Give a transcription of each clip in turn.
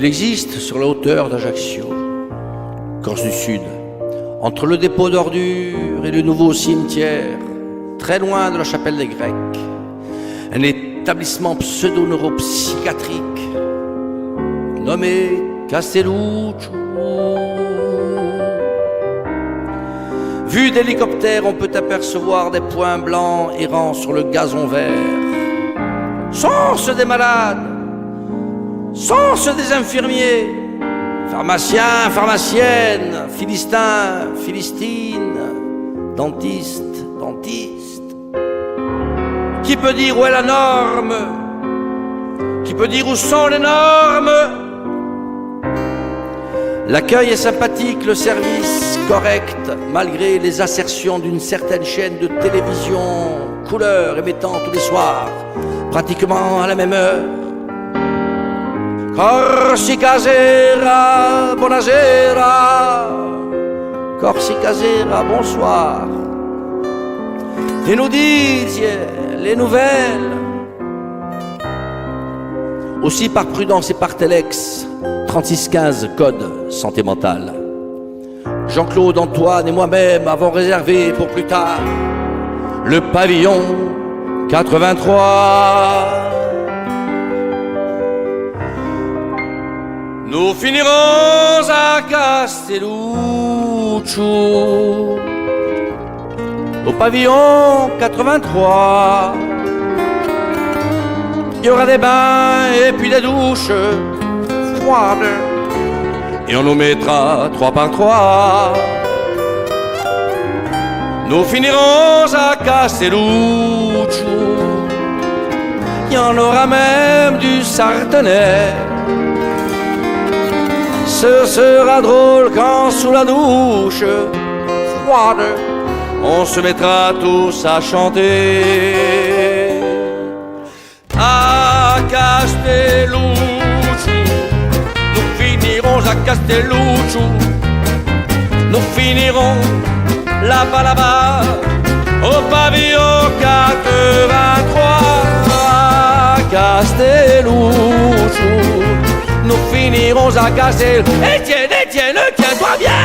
Il existe sur la hauteur d'Ajaccio, Corse du Sud, entre le dépôt d'ordures et le nouveau cimetière, très loin de la chapelle des Grecs, un établissement pseudo-neuropsychiatrique nommé Castelluccio. Vu d'hélicoptère, on peut apercevoir des points blancs errant sur le gazon vert. Sont ceux des malades, sont ceux des infirmiers, pharmaciens, pharmaciennes, philistins, philistines, dentistes, dentistes. Qui peut dire où est la norme? Qui peut dire où sont les normes? L'accueil est sympathique, le service correct, malgré les assertions d'une certaine chaîne de télévision couleur émettant tous les soirs, pratiquement à la même heure. Corsica sera, buonasera. Corsica sera, bonsoir. Les notizie, les nouvelles. Aussi par prudence et par téléx, 3615 code santé mentale. Jean-Claude, Antoine et moi-même avons réservé pour plus tard le pavillon 83. Nous finirons à Castelluccio, au pavillon 83. Il y aura des bains et puis des douches froides, et on nous mettra 3 par 3. Nous finirons à Castelluccio. Il y en aura même du sartenay. Ce sera drôle quand sous la douche froide, on se mettra tous à chanter. À Castelluccio, nous finirons à Castelluccio. Nous finirons là-bas, au pavillon 83. À Castelluccio, nous finirons à Castelluccio. Étienne, tiens-toi bien.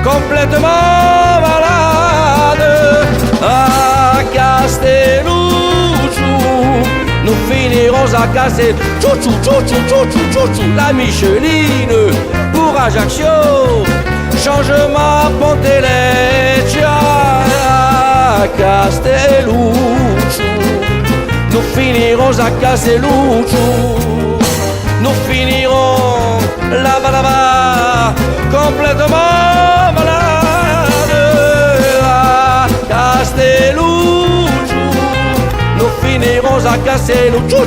Complètement malade. À Castelluccio, nous finirons à Castelluccio. La Micheline pour Ajaccio, changement Ponteleccia. À Castelluccio, nous finirons à Castelluccio. Nous finirons là-bas, complètement malade. À Castelluccio, nous finirons à Castelluccio.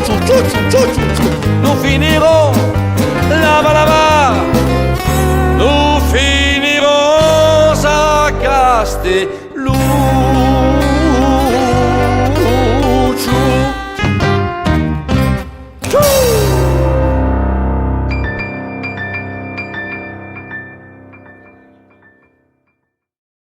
Nous finirons là-bas, nous finirons à Castelluccio.